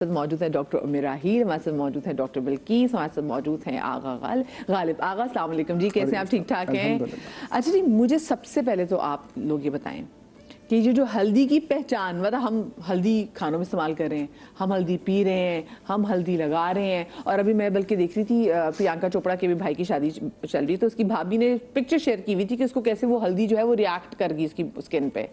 موجود ہیں ڈاکٹر عمر راحیل، ہمارے ساتھ موجود ہیں ڈاکٹر بلقیس، ہمارے ساتھ موجود ہیں آغا غالب۔ آغا السلام علیکم جی، کیسے ہیں آپ؟ ٹھیک ٹھاک ہیں؟ اچھا جی، مجھے سب سے پہلے تو آپ لوگ یہ بتائیں کہ یہ جو ہلدی کی پہچان، مطلب ہم ہلدی کھانوں میں استعمال کر رہے ہیں، ہم ہلدی پی رہے ہیں، ہم ہلدی لگا رہے ہیں، اور ابھی میں بلکہ دیکھ رہی تھی پریانکا چوپڑا کے بھی بھائی کی شادی چل رہی، تو اس کی بھابھی نے پکچر شیئر کی ہوئی تھی کہ اس کو کیسے وہ ہلدی جو ہے وہ ریاکٹ کر گئی اس کی اسکن پہ۔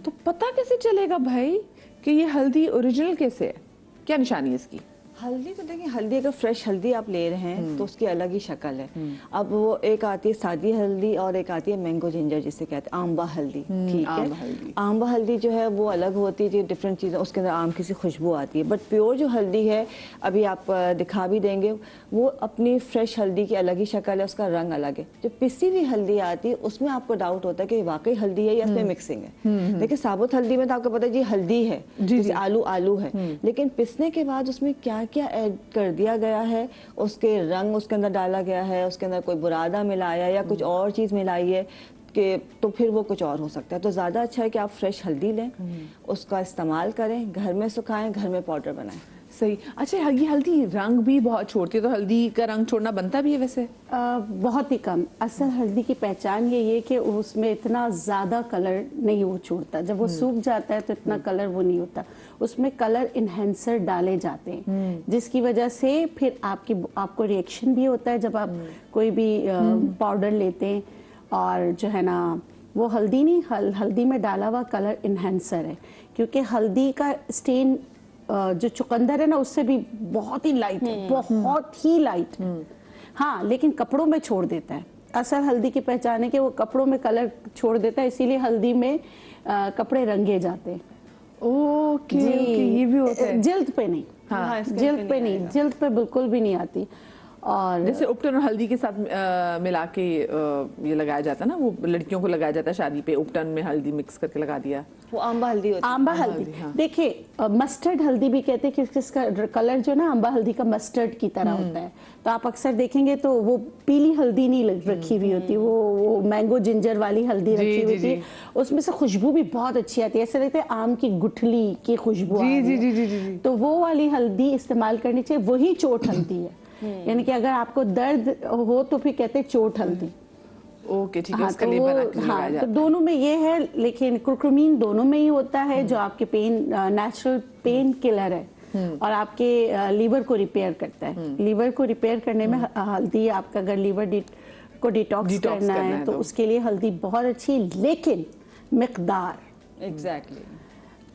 تو پتہ کیسے چلے گا بھائی کہ یہ ہلدی اوریجنل کیسے ہے؟ کیا نشانی ہے اس کی؟ ہلدی تو دیکھیں، ہلدی اگر فریش ہلدی آپ لے رہے ہیں تو اس کی الگ ہی شکل ہے۔ اب وہ ایک آتی ہے سادی ہلدی اور ایک آتی ہے مینگو جنجر جسے کہتے ہیں آمبا ہلدی، ٹھیک ہے۔ آمبا ہلدی جو ہے وہ الگ ہوتی ہے، ڈفرینٹ چیزیں اس کے اندر آم کی سی خوشبو آتی ہے، بٹ پیور جو ہلدی ہے ابھی آپ دکھا بھی دیں گے، وہ اپنی فریش ہلدی کی الگ ہی شکل ہے، اس کا رنگ الگ ہے۔ جو پسی ہوئی ہلدی آتی ہے اس میں آپ کو ڈاؤٹ ہوتا ہے کہ واقعی ہلدی ہے یا اس میں مکسنگ ہے۔ دیکھیں ثابت ہلدی میں تو آپ کو پتا ہے جی ہلدی ہے، جیسے آلو ہے، لیکن پسنے کے بعد اس میں کیا کیا ایڈ کر دیا گیا ہے، اس کے رنگ اس کے اندر ڈالا گیا ہے، اس کے اندر کوئی برادہ ملایا یا کچھ اور چیز ملائی ہے کہ تو پھر وہ کچھ اور ہو سکتا ہے۔ تو زیادہ اچھا ہے کہ آپ فریش ہلدی لیں، اس کا استعمال کریں، گھر میں سکھائیں، گھر میں پاؤڈر بنائیں۔ صحیح۔ اچھا، یہ ہلدی رنگ بھی بہت چھوڑتی ہے، تو ہلدی کا رنگ چھوڑنا بنتا بھی ہے ویسے؟ بہت ہی کم۔ اصل ہلدی کی پہچان یہ کہ اس میں اتنا زیادہ کلر نہیں وہ چھوڑتا، جب وہ سوکھ جاتا ہے تو اتنا کلر وہ نہیں ہوتا، اس میں کلر انہینسر ڈالے جاتے ہیں، جس کی وجہ سے پھر آپ کو ریئیکشن بھی ہوتا ہے جب آپ کوئی بھی پاؤڈر لیتے ہیں، اور جو ہے نا وہ ہلدی نہیں، ہلدی میں ڈالا ہوا کلر انہینسر ہے، کیونکہ ہلدی کا اسٹین جو چقندر ہے نا اس سے بھی بہت ہی لائٹ ہے، بہت ہی لائٹ ہے، ہاں، لیکن کپڑوں میں چھوڑ دیتا ہے۔ اصل ہلدی کی پہچان ہے کہ وہ کپڑوں میں کلر چھوڑ دیتا ہے، اسی لیے ہلدی میں کپڑے رنگے جاتے ہیں۔ اوکے، یہ بھی ہوتا ہے۔ جلد پہ نہیں، جلد پہ نہیں، جلد پہ بالکل بھی نہیں آتی۔ اور جیسے اپٹن اور ہلدی کے ساتھ ملا کے یہ لگایا جاتا ہے نا، وہ لڑکیوں کو لگایا جاتا ہے شادی پہ، اپٹن میں ہلدی مکس کر کے لگا دیا، وہ آمبا ہلدی ہوتی ہے۔ آمبا ہلدی دیکھیں، مسٹرڈ ہلدی بھی کہتے ہیں کہ اس کا کلر جو نا آمبا ہلدی کا مسٹرڈ کی طرح ہوتا ہے، تو آپ اکثر دیکھیں گے تو وہ پیلی ہلدی نہیں رکھی ہوئی ہوتی، وہ مینگو جنجر والی ہلدی رکھی ہوئی ہوتی ہے، اس میں سے خوشبو بھی بہت اچھی آتی ہے، ایسا لگتا ہے آم کی گٹھلی کی خوشبو آ رہی ہے، تو وہ والی ہلدی استعمال کرنی چاہیے، وہی چوٹ ہلدی ہے، یعنی کہ اگر آپ کو درد ہو تو پھر کہتے ہیں چوٹ ہلدی۔ اوکے، ٹھیک ہے، اس کا لیپ بنا کے لگایا جاتا ہے۔ تو دونوں میں یہ ہے، لیکن کرکمین دونوں میں ہی ہوتا ہے، جو آپ کے پین نیچرل پین کلر ہے اور آپ کے لیور کو ریپیئر کرتا ہے۔ لیور کو ریپیئر کرنے میں ہلدی، آپ کا اگر لیور کو ڈیٹاکس کرنا ہے تو اس کے لیے ہلدی بہت اچھی، لیکن مقدار، ایگزیکٹلی،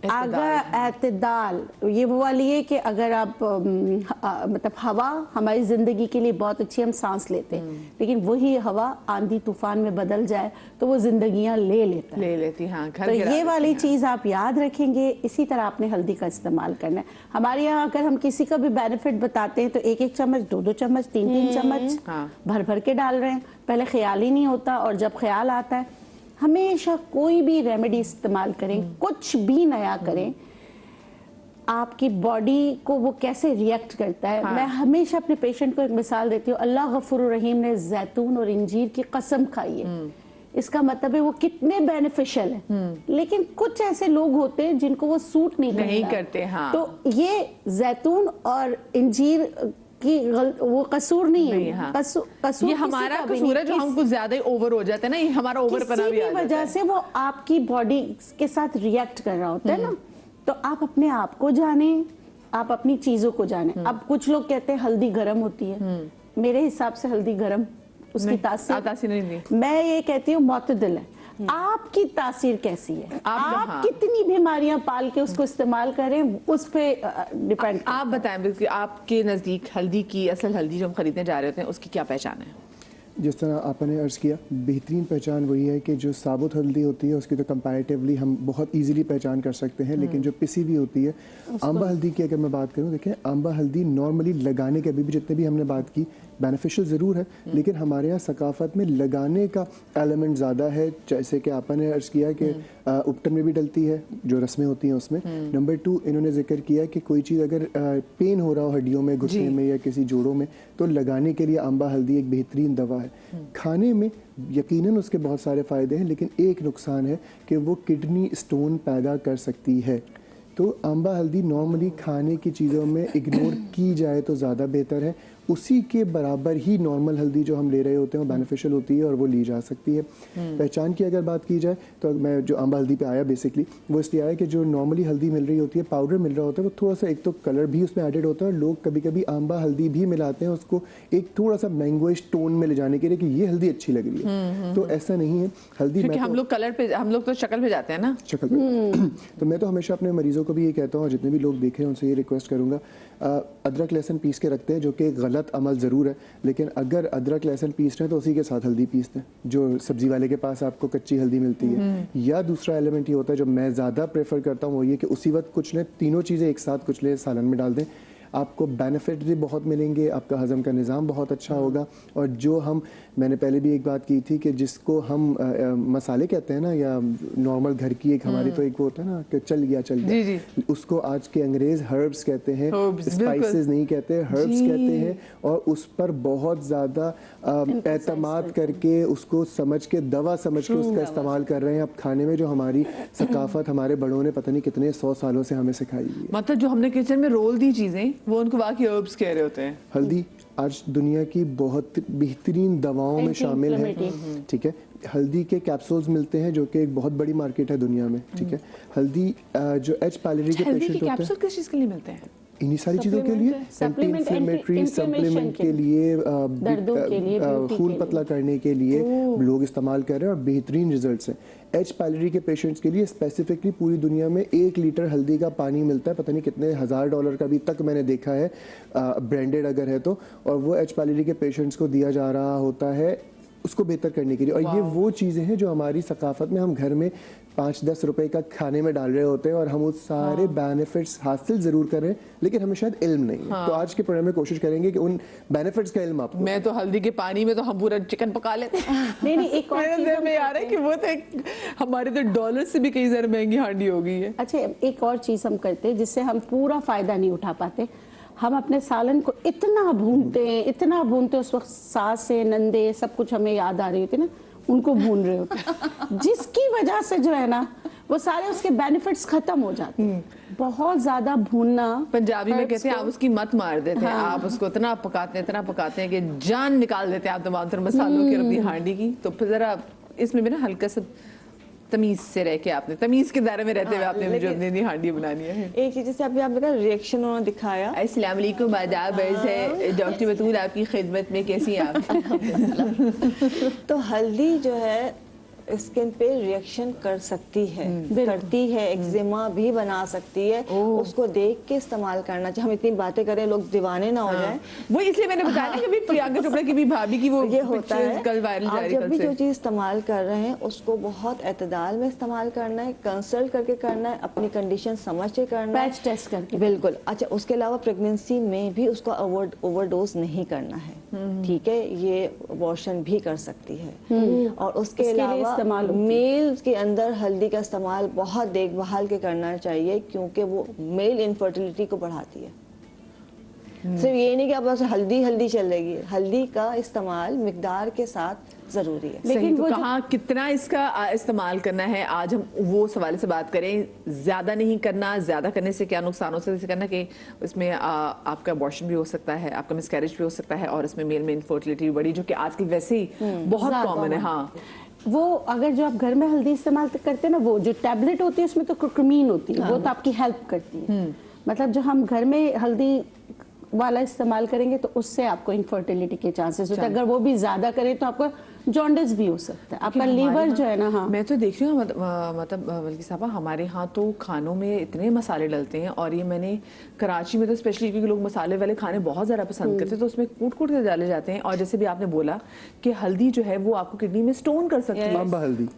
اعتدال، یہ وہ والی ہے کہ اگر آپ مطلب ہوا ہماری زندگی کے لیے بہت اچھی، ہم سانس لیتے ہیں، لیکن وہی ہوا آندھی طوفان میں بدل جائے تو وہ زندگیاں لے لیتی، ہاں، تو یہ والی چیز آپ یاد رکھیں گے۔ اسی طرح آپ نے ہلدی کا استعمال کرنا ہے۔ ہمارے یہاں اگر ہم کسی کا بھی بینیفٹ بتاتے ہیں تو ایک چمچ، دو چمچ، تین چمچ بھر کے ڈال رہے ہیں، پہلے خیال ہی نہیں ہوتا، اور جب خیال آتا ہے، ہمیشہ کوئی بھی ریمیڈی استعمال کریں، کچھ بھی نیا کریں، آپ کی باڈی کو وہ کیسے ریئیکٹ کرتا ہے۔ میں ہمیشہ اپنے پیشنٹ کو ایک مثال دیتی ہوں، اللہ غفور الرحیم نے زیتون اور انجیر کی قسم کھائی ہے، اس کا مطلب ہے وہ کتنے بینیفیشل ہیں، لیکن کچھ ایسے لوگ ہوتے ہیں جن کو وہ سوٹ نہیں کرتے، تو یہ زیتون اور انجیر کہ وہ قصور نہیں ہے، قصور یہ ہمارا قصور ہے جو ہم کچھ زیادہ اوور ہو جاتے ہیں نا، یہ ہمارا اوور پنا بھی آ جاتا ہے، کسی بھی وجہ سے وہ آپ کی باڈی کے ساتھ ریئیکٹ کر رہا ہوتا ہے نا، تو آپ اپنے آپ کو جانیں، آپ اپنی چیزوں کو جانیں۔ اب کچھ لوگ کہتے ہیں ہلدی گرم ہوتی ہے، میرے حساب سے ہلدی گرم اس کی تاثیر نہیں، میں یہ کہتی ہوں معتدل ہے۔ آپ کی تاثیر کیسی ہے، آپ کتنی بیماریاں پال کے اس کو استعمال کریں، اس پہ ڈیپینڈ۔ آپ بتائیں بالکل، آپ کے نزدیک ہلدی کی، اصل ہلدی جو ہم خریدنے جا رہے ہوتے ہیں، اس کی کیا پہچان ہے؟ جس طرح آپ نے عرض کیا، بہترین پہچان وہی ہے کہ جو ثابت ہلدی ہوتی ہے اس کی تو کمپیریٹیولی ہم بہت ایزیلی پہچان کر سکتے ہیں، لیکن جو پسی ہوئی ہوتی ہے، آمبا ہلدی کی اگر میں بات کروں، دیکھیں آمبا ہلدی نارملی لگانے کے ابھی بھی جتنے بھی ہم نے بات کی بینیفیشل ضرور ہے، لیکن ہمارے یہاں ثقافت میں لگانے کا ایلیمنٹ زیادہ ہے، جیسے کہ آپ نے عرض کیا کہ اپٹن میں بھی ڈلتی ہے، جو رسمیں ہوتی ہیں اس میں۔ نمبر 2، انہوں نے ذکر کیا کہ کوئی چیز اگر پین ہو رہا ہو ہڈیوں میں، گھٹنے میں یا کسی جوڑوں میں، تو لگانے کے لیے آمبا ہلدی ایک بہترین دوا ہے۔ کھانے میں یقیناً اس کے بہت سارے فائدے ہیں، لیکن ایک نقصان ہے کہ وہ کڈنی اسٹون پیدا کر سکتی ہے۔ तो आंबा हल्दी नॉर्मली खाने की चीज़ों में इग्नोर की जाए तो ज़्यादा बेहतर है। उसी के बराबर ही नॉर्मल हल्दी जो हम ले रहे होते हैं वो बेनिफिशियल होती है और वो ली जा सकती है। पहचान की अगर बात की जाए तो मैं जो आंबा हल्दी पे आया बेसिकली वो इसलिए आया कि जो नॉर्मली हल्दी मिल रही होती है, पाउडर मिल रहा होता है, वो थोड़ा सा एक तो कलर भी उसमें एडेड होता है और लोग कभी कभी आंबा हल्दी भी मिलाते हैं उसको एक थोड़ा सा मैंगोइश टोन में ले जाने के लिए कि ये हल्दी अच्छी लग रही है। तो ऐसा नहीं है। हल्दी क्योंकि हम लोग कलर पे, हम लोग तो शक्ल पे जाते हैं ना, शक्ल पे। तो मैं तो हमेशा अपने मरीजों को भी ये कहता हूँ और जितने भी लोग देख रहे हैं उनसे ये रिक्वेस्ट करूंगा, अदरक लहसुन पीस के रखते हैं जो कि एक गलत अमल ज़रूर है, लेकिन अगर अदरक लहसुन पीस रहे हैं तो उसी के साथ हल्दी पीसते हैं जो सब्जी वाले के पास आपको कच्ची हल्दी मिलती है। या दूसरा एलिमेंट ये होता है जो मैं ज़्यादा प्रेफर करता हूँ वो ये कि उसी वक्त कुछ लें, तीनों चीज़ें एक साथ कुछ लें, सालन में डाल दें, आपको बेनिफिट भी बहुत मिलेंगे, आपका हज़म का निज़ाम बहुत अच्छा होगा। और जो मैंने पहले भी एक बात की थी कि जिसको हम मसाले कहते हैं ना या नॉर्मल घर की एक हमारी तो एक वो होता है ना कि चल गया जी, जी। उसको आज के अंग्रेज हर्ब्स कहते हैं, स्पाइसेस नहीं कहते, हर्ब्स कहते हैं। और उस पर बहुत ज़्यादा एतमाद करके उसको समझ के दवा समझ के उसका इस्तेमाल कर रहे हैं। अब खाने में जो हमारी सकाफत हमारे बड़ों ने पता नहीं कितने 100 सालों से हमें सिखाई हुई है, मतलब जो हमने किचन में रोल दी चीजें वो उनको बाकी हर्ब्स कह रहे होते हैं। हल्दी आज दुनिया की बहुत बेहतरीन दवाओं में शामिल है। ठीक है, हल्दी के कैप्सूल्स मिलते हैं जो कि एक बहुत बड़ी मार्केट है दुनिया में। ठीक है, हल्दी जो एच पायलरी के पेशेंट होते हैं, कैप्सूल किस चीज के लिए मिलते हैं? इन्हीं सारी चीज़ों के लिए, एंटी इन्फ्लेमेटरी सप्लीमेंट के लिए, खून पतला करने के लिए लोग इस्तेमाल कर रहे हैं और बेहतरीन रिजल्ट्स हैं। एच पायलरी के पेशेंट्स के लिए स्पेसिफिकली पूरी दुनिया में 1 लीटर हल्दी का पानी मिलता है, पता नहीं कितने $1000 का भी तक मैंने देखा है ब्रांडेड अगर है तो, और वो एच पायलरी के पेशेंट्स को दिया जा रहा होता है उसको बेहतर करने के लिए। और ये वो चीज़ें हैं जो हमारी सकाफत में हम घर में 5-10 रुपए का खाने में डाल रहे होते हैं और हम उस सारे बेनिफिट्स हासिल जरूर कर रहे हैं, लेकिन हमें शायद इल्म नहीं है। तो आज के प्रोग्राम में कोशिश करेंगे कि उन बेनिफिट्स का इल्म आपको। मैं तो हल्दी के पानी में तो हम पूरा चिकन पका लेते हैं। नहीं एक और चीज में आ रहा है कि वो तो हमारे तो डॉलर से भी कई ज्यादा महंगी हांडी हो गई है। अच्छा, एक और चीज हम करते हैं जिससे हम पूरा फायदा नहीं उठा पाते। हम अपने सालन को इतना भूनते हैं, उस वक्त सासें नंदे सब कुछ हमें याद आ रही होती है ना, उनको भून रहे होते हैं, जिसकी वजह से जो है ना वो सारे उसके बेनिफिट्स खत्म हो जाते हैं। बहुत ज्यादा भूनना, पंजाबी में कहते हैं आप उसकी मत मार देते हैं। आप उसको इतना पकाते हैं कि जान निकाल देते हैं आप तमाम तरह मसालों की और अपनी हांडी की। तो फिर जरा इसमें भी ना हल्का सा तमीज से रह के, आपने तमीज के दायरे में रहते हुए आपने मुझे अपनी हांडी बनानी है। एक चीज जैसे आपने का रिएक्शन उन्होंने दिखाया। अस्सलाम वालेकुम, आदाब है डॉक्टर बतूल आपकी खिदमत में, कैसी हैं आप? तो हल्दी जो है स्किन पे रिएक्शन कर सकती है, करती है, एक्जिमा भी बना सकती है। उसको देख के इस्तेमाल करना चाहिए। हम इतनी बातें करें लोग दीवाने ना हो जाएं। वो इसलिए मैंने बताया कि प्रियंका चोपड़ा की भी भाभी की वो ये होता है कल वायरल आप जब भी जो चीज इस्तेमाल कर रहे हैं उसको बहुत एतदाल में इस्तेमाल करना है, कंसल्ट करके करना है, अपनी कंडीशन समझ के करना है, पैच टेस्ट करके। बिल्कुल। अच्छा, उसके अलावा प्रेगनेंसी में भी उसको ओवरडोज नहीं करना है। ठीक है, ये अबॉर्शन भी कर सकती है। और उसके अलावा मेल के अंदर हल्दी का इस्तेमाल बहुत देखभाल के करना चाहिए क्योंकि वो मेल इनफर्टिलिटी को बढ़ाती है। सिर्फ ये नहीं कि आप बस हल्दी चलेगी, हल्दी का इस्तेमाल मिकदार के साथ जरूरी है। लेकिन वो कहाँ कितना इसका इस्तेमाल करना है, आज हम वो सवाल से बात करें। ज्यादा नहीं करना, ज्यादा करने से क्या नुकसान हो सकता है करना कि इसमें आपका अबॉर्शन भी हो सकता है, आपका मिसकैरेज भी हो सकता है और इसमें मेल में इनफर्टिलिटी भी बढ़ी, जो कि आजकल वैसे ही बहुत कॉमन है। हाँ, वो अगर जो आप घर में हल्दी इस्तेमाल करते हैं ना, वो जो टैबलेट होती है उसमें तो कुर्कुमीन होती है, वो तो आपकी हेल्प करती है। मतलब जो हम घर में हल्दी वाला इस्तेमाल करेंगे तो उससे आपको इनफर्टिलिटी के चांसेस होते हैं। अगर वो भी ज्यादा करें तो आपको जॉन्डिस भी हो सकता है, आपका लीवर जो है ना। हाँ, मैं तो देख रही हूँ मतलब बल्कि साहबा हमारे यहाँ तो खानों में इतने मसाले डलते हैं, और ये मैंने कराची में तो स्पेशली क्योंकि लोग मसाले वाले खाने बहुत ज़्यादा पसंद करते हैं तो उसमें कूट के डाले जाते हैं। और जैसे भी आपने बोला कि हल्दी जो है वो आपको किडनी में स्टोन कर सकती है,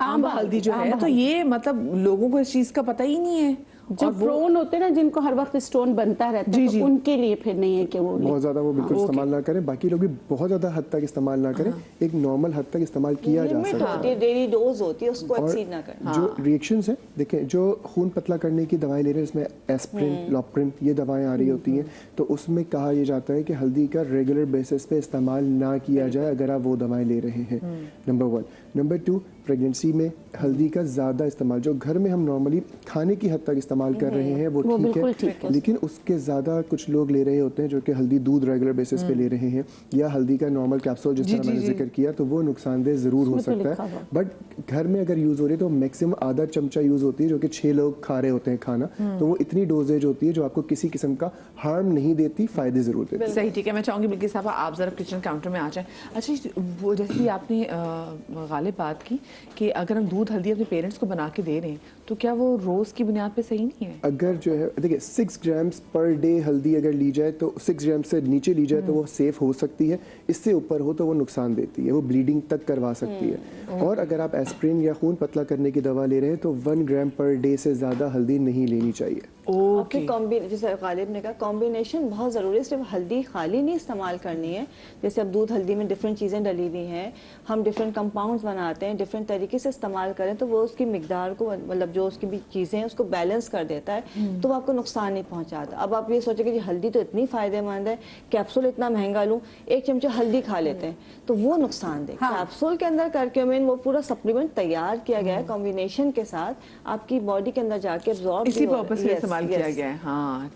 आंबा हल्दी जो है। तो ये मतलब लोगों को इस चीज़ का पता ही नहीं है। जो प्रोन होते हैं ना, जिनको हर वक्त स्टोन बनता रहता है, तो उनके लिए फिर नहीं है कि वो बहुत ज्यादा वो बिल्कुल इस्तेमाल ना करें। बाकी लोग भी बहुत ज्यादा हद तक इस्तेमाल ना करें, एक नॉर्मल हद तक इस्तेमाल किया जा सकता है। डेली डोज होती है, उसको एक्सीड ना करें। जो रिएक्शंस है, देखें, जो खून पतला करने की दवाएं ले रहे हैं, इसमें एस्प्रिन, लॉप्रिन, ये दवाएं आ रही होती हैं, तो उसमें कहा यह जाता है कि हल्दी का रेगुलर बेसिस पे इस्तेमाल ना किया जाए अगर आप वो दवाएं ले रहे हैं। नंबर 1। नंबर 2, प्रेगनेंसी में हल्दी का ज़्यादा इस्तेमाल, जो घर में हम नॉर्मली खाने की हद तक इस्तेमाल कर रहे हैं वो बिल्कुल ठीक ठीक है, लेकिन उसके ज़्यादा कुछ लोग ले रहे होते हैं जो कि हल्दी दूध रेगुलर बेसिस पे ले रहे हैं, या हल्दी का नॉर्मल कैप्सूल जिस तरह मैंने जिक्र किया, तो वो नुकसानदेह ज़रूर हो सकता है। बट घर में अगर यूज़ हो रही है तो मैक्सिमम आधा चमचा यूज़ होती है, जो कि 6 लोग खा रहे होते हैं खाना, तो वो इतनी डोजेज होती है जो आपको किसी किस्म का हार्म नहीं देती, फ़ायदे ज़रूर देती है। सही, ठीक है। मैं चाहूँगी बिल्किस साहब आप ज़रा किचन काउंटर में आ जाएं। अच्छा, वो जैसे कि आपने गालिब बात की कि अगर हम दूध हल्दी अपने पेरेंट्स को बना के दे रहे हैं तो क्या वो रोज़ की बुनियाद पे सही नहीं है? अगर जो है देखिए 6 ग्राम्स पर डे हल्दी अगर ली जाए तो 6 ग्राम से नीचे ली जाए तो वो सेफ हो सकती है, इससे ऊपर हो तो वो नुकसान देती है, वो ब्लीडिंग तक करवा सकती है। और अगर आप एस्प्रिन या खून पतला करने की दवा ले रहे हैं तो 1 ग्राम पर डे से ज़्यादा हल्दी नहीं लेनी चाहिए। आपके जैसे गालिब ने कहा कॉम्बिनेशन बहुत ज़रूरी है, सिर्फ हल्दी खाली नहीं इस्तेमाल करनी है। जैसे अब दूध हल्दी में डिफरेंट चीज़ें डली हुई हैं, हम डिफरेंट कंपाउंड्स बनाते हैं, डिफरेंट तरीके से इस्तेमाल करें तो वो उसकी मिकदार को, मतलब जो उसकी भी चीज़ें हैं उसको बैलेंस कर देता है, तो वो आपको नुकसान नहीं पहुंचाता। अब आप ये सोचें कि हल्दी तो इतनी फ़ायदेमंद है, कैप्सूल इतना महंगा लूँ, 1 चमचा हल्दी खा लेते हैं तो वो नुकसान दे। कैप्सूल के अंदर करक्यूमिन वो पूरा सप्लीमेंट तैयार किया गया है कॉम्बिनेशन के साथ, आपकी बॉडी के अंदर जाके एब्जॉर्ब इसी पर्पस से इस्तेमाल किया गया है। हाँ